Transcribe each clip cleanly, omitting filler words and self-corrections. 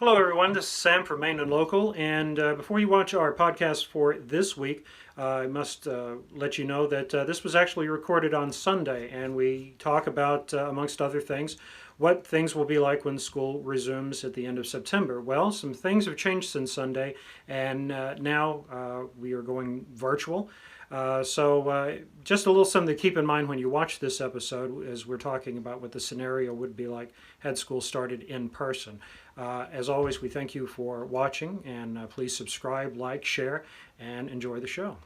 Hello, everyone. This is Sam from Maine and Local. And before you watch our podcast for this week, I must let you know that this was actually recorded on Sunday, and we talk about, amongst other things, what things will be like when school resumes at the end of September. Well, some things have changed since Sunday, and now we are going virtual. So just a little something to keep in mind when you watch this episode as we're talking about what the scenario would be like had school started in person. As always, we thank you for watching, and please subscribe, like, share, and enjoy the show.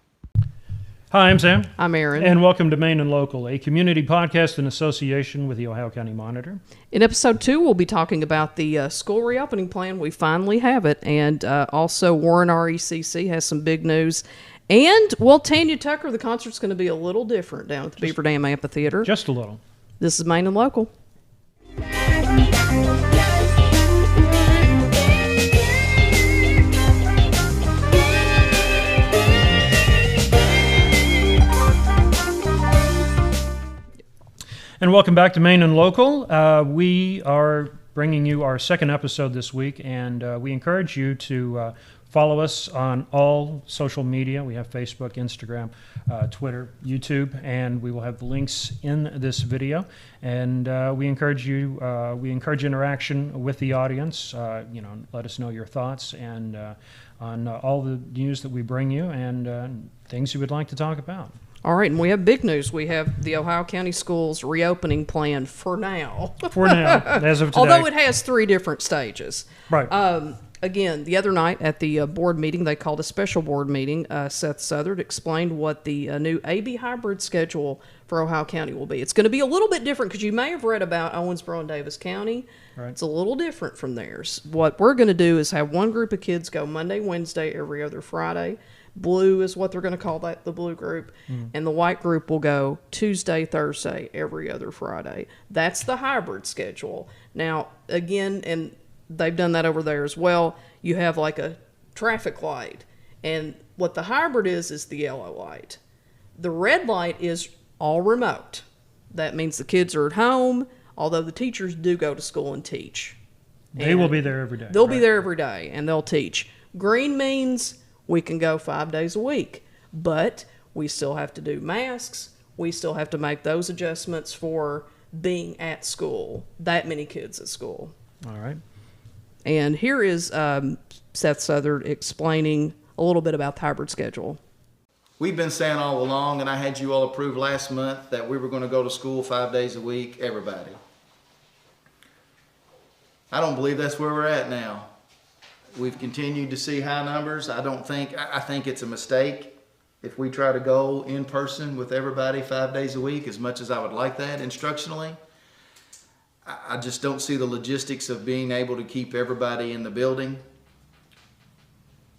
Hi, I'm Sam. I'm Erin. And welcome to Maine and Local, a community podcast in association with the Ohio County Monitor. In episode 2, we'll be talking about the school reopening plan. We finally have it. And also, Warren RECC has some big news. And, well, Tanya Tucker, the concert's going to be a little different down at the Beaver Dam Amphitheater. Just a little. This is Maine and Local. And welcome back to Maine and Local. We are bringing you our second episode this week, and we encourage you to follow us on all social media. We have Facebook, Instagram, Twitter, YouTube, and we will have the links in this video. And we encourage interaction with the audience. Let us know your thoughts and on all the news that we bring you and things you would like to talk about. All right, and we have big news. We have the Ohio County Schools reopening plan for now. For now, as of today. Although it has 3 different stages. Right. Again, the other night at the board meeting, they called a special board meeting. Seth Southard explained what the new AB hybrid schedule for Ohio County will be. It's going to be a little bit different because you may have read about Owensboro and Davis County. Right. It's a little different from theirs. What we're going to do is have one group of kids go Monday, Wednesday, every other Friday. Blue is what they're going to call that, the blue group. And the white group will go Tuesday, Thursday, every other Friday. That's the hybrid schedule. Now, again, and they've done that over there as well, you have like a traffic light. And what the hybrid is the yellow light. The red light is all remote. That means the kids are at home, although the teachers do go to school and teach. They will be there every day. They'll be there every day, and they'll teach. Green means we can go 5 days a week, but we still have to do masks. We still have to make those adjustments for being at school, that many kids at school. All right. And here is Seth Southard explaining a little bit about the hybrid schedule. We've been saying all along, and I had you all approve last month, that we were going to go to school 5 days a week, everybody. I don't believe that's where we're at now. We've continued to see high numbers. I think it's a mistake if we try to go in person with everybody 5 days a week, as much as I would like that instructionally. I just don't see the logistics of being able to keep everybody in the building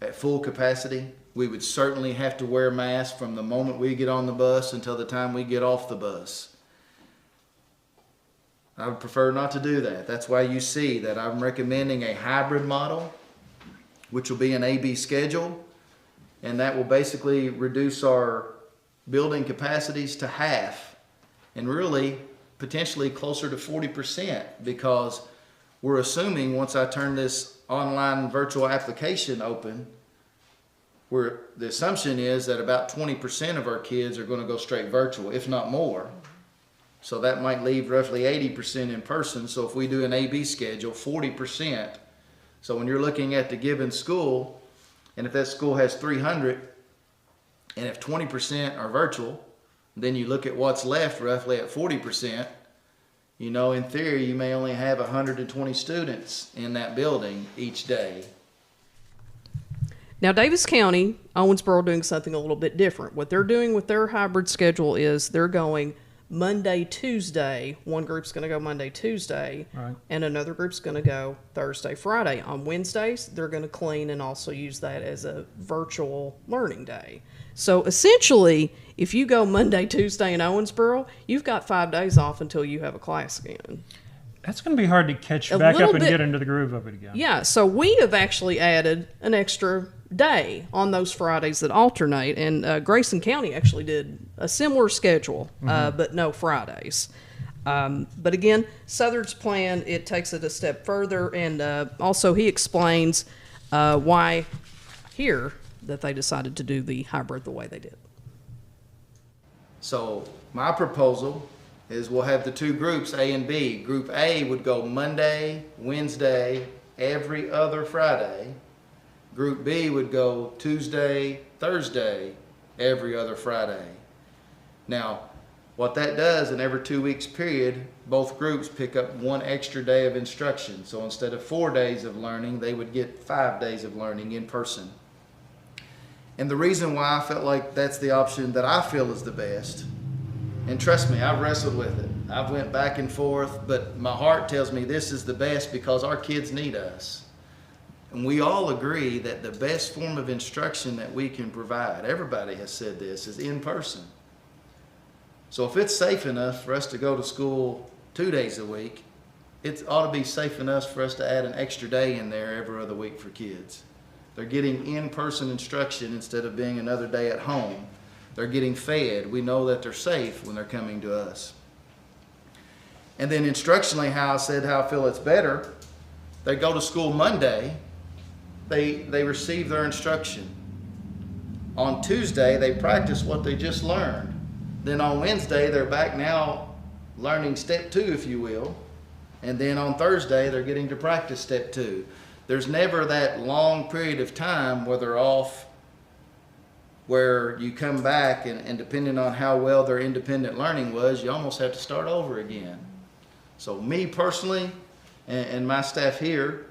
at full capacity. We would certainly have to wear masks from the moment we get on the bus until the time we get off the bus. I would prefer not to do that. That's why you see that I'm recommending a hybrid model, which will be an AB schedule, and that will basically reduce our building capacities to half, and really potentially closer to 40%, because we're assuming once I turn this online virtual application open, the assumption is that about 20% of our kids are going to go straight virtual, if not more. So that might leave roughly 80% in person. So if we do an AB schedule, 40%. So when you're looking at the given school, and if that school has 300, and if 20% are virtual, then you look at what's left roughly at 40%. In theory, you may only have 120 students in that building each day. Now, Davis County, Owensboro, doing something a little bit different. What they're doing with their hybrid schedule is they're going Monday, Tuesday. One group's going to go Monday, Tuesday, right, and another group's going to go Thursday, Friday. On Wednesdays, they're going to clean and also use that as a virtual learning day. So essentially, if you go Monday, Tuesday in Owensboro, you've got 5 days off until you have a class again. That's going to be hard to catch back up and get into the groove of it again. Yeah, so we have actually added an extra day on those Fridays that alternate, and Grayson County actually did a similar schedule, but no Fridays. But again, Southard's plan, it takes it a step further, and also he explains why here that they decided to do the hybrid the way they did. So my proposal is we'll have the two groups, A and B. Group A would go Monday, Wednesday, every other Friday. Group B would go Tuesday, Thursday, every other Friday. Now, what that does, in every 2 weeks period, both groups pick up one extra day of instruction. So instead of 4 days of learning, they would get 5 days of learning in person. And the reason why I felt like that's the option that I feel is the best, and trust me, I've wrestled with it. I've went back and forth, but my heart tells me this is the best because our kids need us. And we all agree that the best form of instruction that we can provide, everybody has said this, is in person. So if it's safe enough for us to go to school 2 days a week, it ought to be safe enough for us to add an extra day in there every other week for kids. They're getting in-person instruction instead of being another day at home. They're getting fed. We know that they're safe when they're coming to us. And then instructionally, how I feel it's better, they go to school Monday, they receive their instruction. On Tuesday, they practice what they just learned. Then on Wednesday, they're back now learning step 2, if you will. And then on Thursday, they're getting to practice step 2. There's never that long period of time where they're off, where you come back and depending on how well their independent learning was, you almost have to start over again. So me personally and my staff here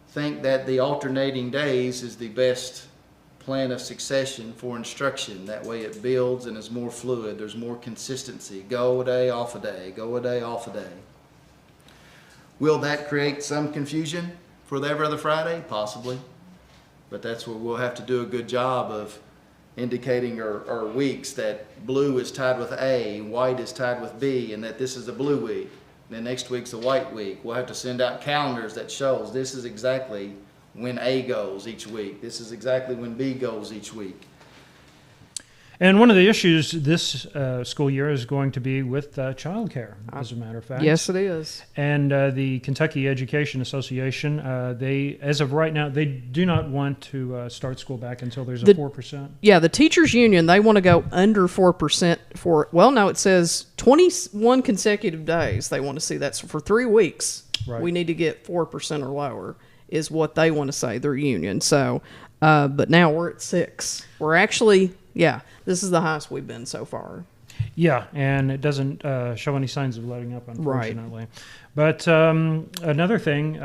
think that the alternating days is the best plan of succession for instruction. That way it builds and is more fluid. There's more consistency. Go a day, off a day. Go a day, off a day. Will that create some confusion for every other Friday? Possibly. But that's where we'll have to do a good job of indicating our weeks that blue is tied with A, white is tied with B, and that this is a blue week. And then next week's a white week. We'll have to send out calendars that shows this is exactly when A goes each week. This is exactly when B goes each week. And one of the issues this school year is going to be with childcare, as a matter of fact. Yes, it is. And the Kentucky Education Association, they, as of right now, they do not want to start school back until there's a 4%. Yeah, the teachers union, they want to go under 4% for, well, no, it says 21 consecutive days. They want to see that. So for 3 weeks, Right. we need to get 4% or lower is what they want to say, their union. So, but now we're at 6. We're actually, yeah, this is the highest we've been so far. Yeah, and it doesn't show any signs of letting up, unfortunately. Right. But another thing,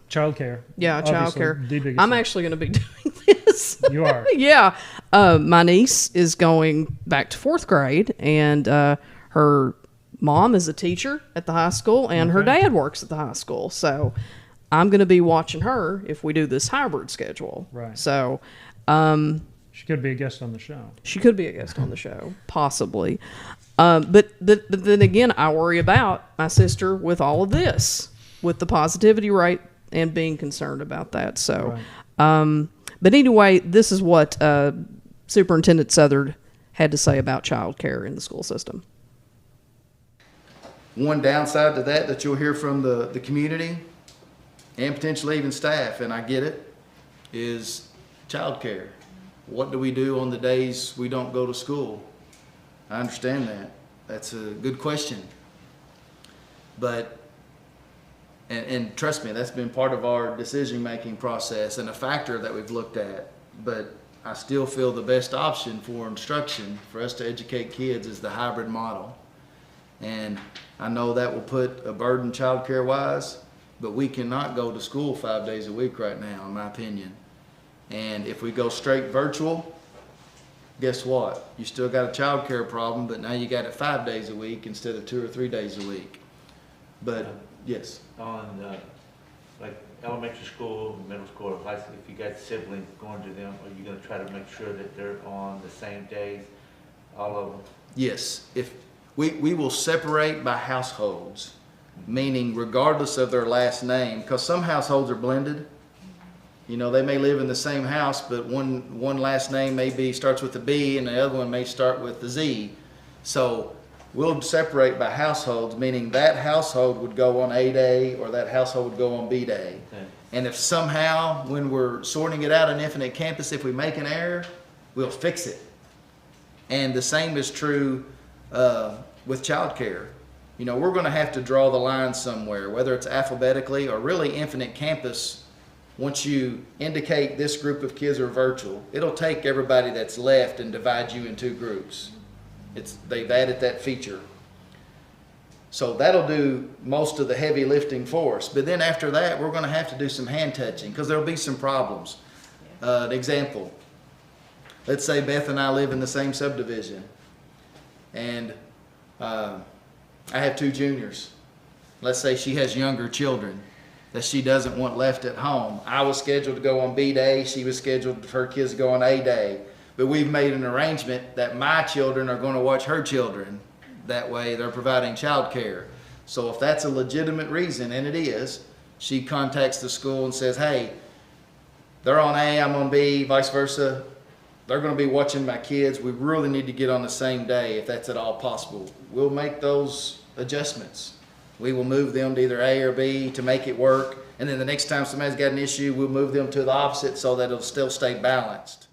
childcare. Yeah, childcare. The biggest I'm thing. actually going to be doing this. You are? Yeah. My niece is going back to 4th grade, and her mom is a teacher at the high school, and her dad works at the high school. So I'm going to be watching her if we do this hybrid schedule. Right. So she could be a guest on the show. She could be a guest on the show, possibly. But then again, I worry about my sister with all of this, with the positivity rate and being concerned about that. So, Right. But anyway, this is what Superintendent Southard had to say about child care in the school system. One downside to that you'll hear from the community and potentially even staff, and I get it, is childcare. What do we do on the days we don't go to school? I understand that. That's a good question. But, and trust me, that's been part of our decision-making process and a factor that we've looked at. But I still feel the best option for instruction for us to educate kids is the hybrid model. And I know that will put a burden childcare-wise, but we cannot go to school 5 days a week right now, in my opinion. And if we go straight virtual, guess what? You still got a child care problem, but now you got it 5 days a week instead of 2 or 3 days a week. But yes. On like elementary school, middle school, or high school, if you got siblings going to them, are you going to try to make sure that they're on the same days, all of them? Yes. If we will separate by households, meaning regardless of their last name, because some households are blended. You know, they may live in the same house, but one last name starts with a B and the other one may start with the Z. So we'll separate by households, meaning that household would go on A day or that household would go on B day. Okay. And if somehow, when we're sorting it out in Infinite Campus, if we make an error, we'll fix it. And the same is true with childcare. You know, we're going to have to draw the line somewhere, whether it's alphabetically or really Infinite Campus. Once you indicate this group of kids are virtual, it'll take everybody that's left and divide you in two groups. They've added that feature. So that'll do most of the heavy lifting for us. But then after that, we're going to have to do some hand touching because there'll be some problems. An example, let's say Beth and I live in the same subdivision, and I have two juniors. Let's say she has younger children that she doesn't want left at home. I was scheduled to go on B day. She was scheduled for her kids to go on A day. But we've made an arrangement that my children are going to watch her children. That way they're providing child care. So if that's a legitimate reason, and it is, she contacts the school and says, hey, they're on A, I'm on B, vice versa. They're going to be watching my kids. We really need to get on the same day if that's at all possible. We'll make those adjustments. We will move them to either A or B to make it work. And then the next time somebody's got an issue, we'll move them to the opposite so that it'll still stay balanced.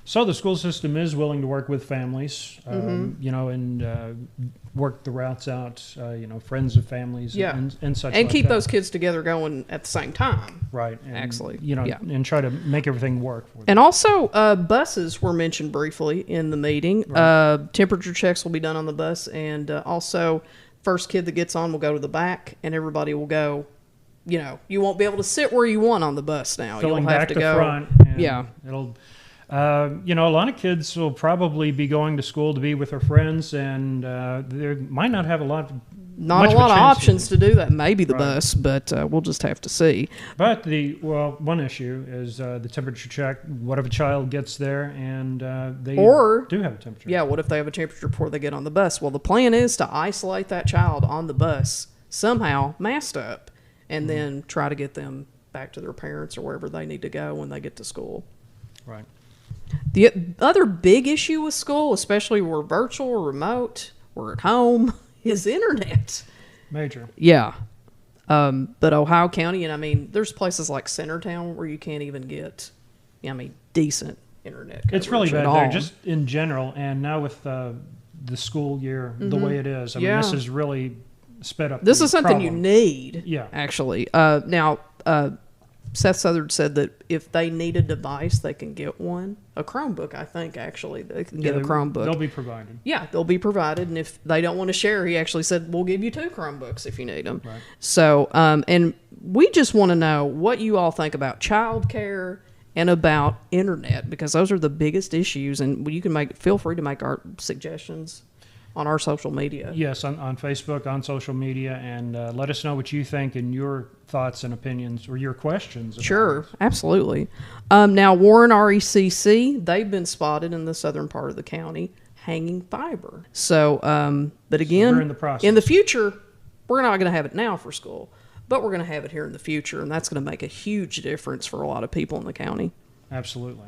So the school system is willing to work with families, you know, and work the routes out, you know, friends of families and such. And like keep that. those kids together going at the same time. Right. And, Actually, you know, yeah. and try to make everything work for them. And also, buses were mentioned briefly in the meeting. Right. Temperature checks will be done on the bus, and also, first kid that gets on will go to the back, and everybody will go. You know, you won't be able to sit where you want on the bus now. Filling You'll have back to to go. front. And Yeah. It'll. You know, a lot of kids will probably be going to school to be with their friends, and they might not have Not much a of lot of chance options to do that. Maybe the Right. bus, but we'll just have to see. But one issue is the temperature check. What if a child gets there and they do have a temperature? Yeah, what if they have a temperature before they get on the bus? Well, the plan is to isolate that child on the bus somehow, masked up, and then try to get them back to their parents or wherever they need to go when they get to school. Right. The other big issue with school, especially when we're virtual or remote, we're at home, is internet. Major. Yeah. But Ohio County, and I mean, there's places like Centertown where you can't even get, I mean, decent internet coverage. It's really bad at all. there, just in general, and now with the school year the way it is. I mean, this is really sped up. This the is something you problem. need. Yeah. Actually. Now, Seth Southard said that if they need a device, they can get one. A Chromebook, I think, actually. They can get a Chromebook. They'll be provided. Yeah, they'll be provided. And if they don't want to share, he actually said, we'll give you 2 Chromebooks if you need them. Right. So, and we just want to know what you all think about childcare and about internet, because those are the biggest issues. And you can feel free to make our suggestions on our social media. Yes, on Facebook, on social media, and let us know what you think and your thoughts and opinions or your questions. About Sure, it. absolutely. Now, Warren RECC, they've been spotted in the southern part of the county hanging fiber. So, but again, we're in the process. in the future, we're not going to have it now for school, but we're going to have it here in the future, and that's going to make a huge difference for a lot of people in the county. Absolutely.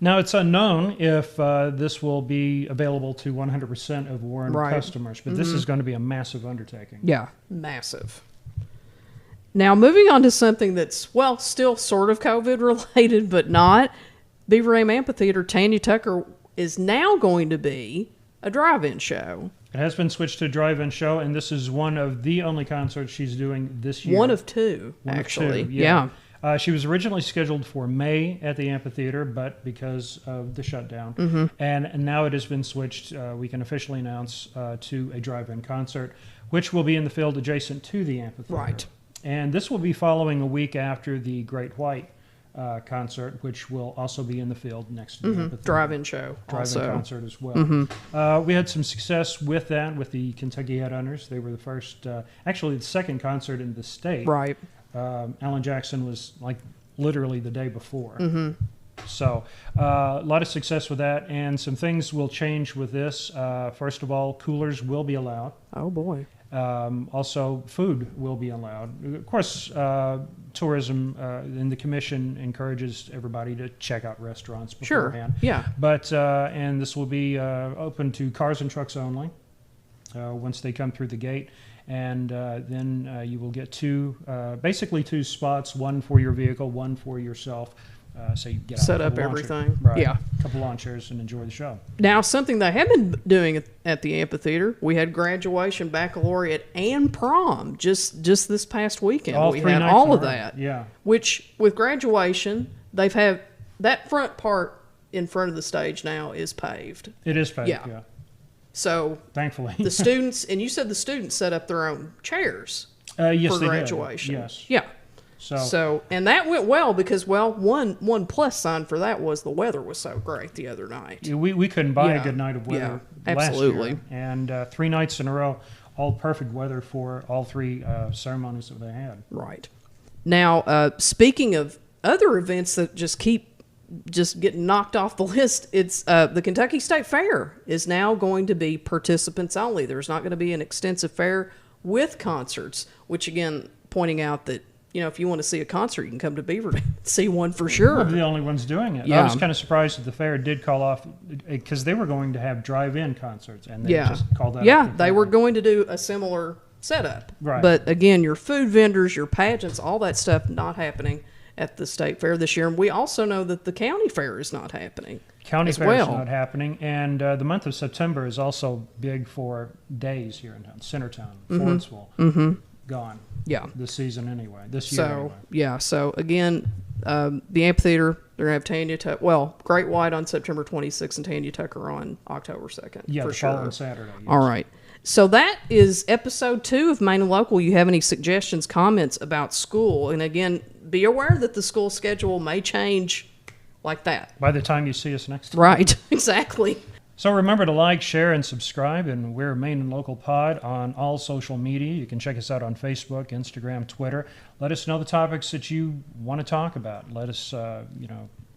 Now, it's unknown if this will be available to 100% of Warren Right. customers, but this is going to be a massive undertaking. Yeah, massive. Now, moving on to something that's, well, still sort of COVID related, but not. Beaver Dam Amphitheater, Tanya Tucker is now going to be a drive-in show. It has been switched to a drive-in show, and this is one of the only concerts she's doing this year. One of two, One of actually. two, Yeah. She was originally scheduled for May at the amphitheater, but because of the shutdown, and now it has been switched, we can officially announce, to a drive-in concert, which will be in the field adjacent to the amphitheater. Right. And this will be following a week after the Great White concert, which will also be in the field next to the amphitheater. Drive-in show. Drive-in also. concert as well. We had some success with that with the Kentucky Headhunters. They were the first, actually the second concert in the state. Right. Alan Jackson was like literally the day before. So a lot of success with that, and some things will change with this. First of all, coolers will be allowed. Oh, boy. Also, food will be allowed. Of course, tourism and the commission encourages everybody to check out restaurants Sure. beforehand. Yeah. But and this will be open to cars and trucks only. once they come through the gate. And then you will get basically two spots, one for your vehicle, one for yourself. So you get out Set a up couple lawn everything. chairs. Right. Yeah. A couple lawn chairs and enjoy the show. Now, something they have been doing at the amphitheater, we had graduation, baccalaureate, and prom just this past weekend. All we 3 had nights all in a of row. that. Yeah. Which, with graduation, they've had that front part in front of the stage now is paved. It is paved, Yeah. yeah. So Thankfully. the students, and you said the students set up their own chairs Yes, for they graduation. did. Yes. Yeah. So, So, and that went well because, well, one plus sign for that was the weather was so great the other night. we couldn't buy Yeah. a good night of weather Yeah, last absolutely. year. And 3 nights in a row, all perfect weather for all 3 ceremonies that they had. Right. Now, speaking of other events that just keep getting knocked off the list, it's the Kentucky State Fair is now going to be participants only. There's not going to be an extensive fair with concerts, which again, pointing out that, if you want to see a concert, you can come to Beaver Dam and see one for sure. We're the only ones doing it. I Yeah. was kind of surprised that the fair did call off, because they were going to have drive-in concerts, and they Yeah. just called that Yeah, off they were completely. going to do a similar setup. Right. But again, your food vendors, your pageants, all that stuff not happening at the state fair this year. And we also know that the county fair is not happening. County as fair is well. not happening, and the month of September is also big for days here in town. Centertown, Fordsville, gone Yeah. this season anyway, this year So, anyway. yeah. So, again, the amphitheater, they're going to have Tanya Tucker. Well, Great White on September 26th and Tanya Tucker on October 2nd. Yeah, for the sure. following Saturday. Yes. All right. So that is episode 2 of Main and Local. You have any suggestions, comments about school? And again, be aware that the school schedule may change like that. By the time you see us next time. Right. Exactly. So remember to like, share, and subscribe, and we're Main and Local Pod on all social media. You can check us out on Facebook, Instagram, Twitter. Let us know the topics that you want to talk about. Let us,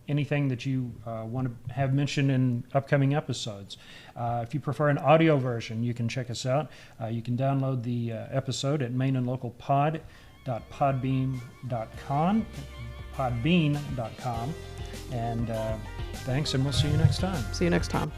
anything that you want to have mentioned in upcoming episodes. If you prefer an audio version, you can check us out. You can download the episode at mainandlocalpod.podbean.com. And thanks, and we'll see you next time. See you next time.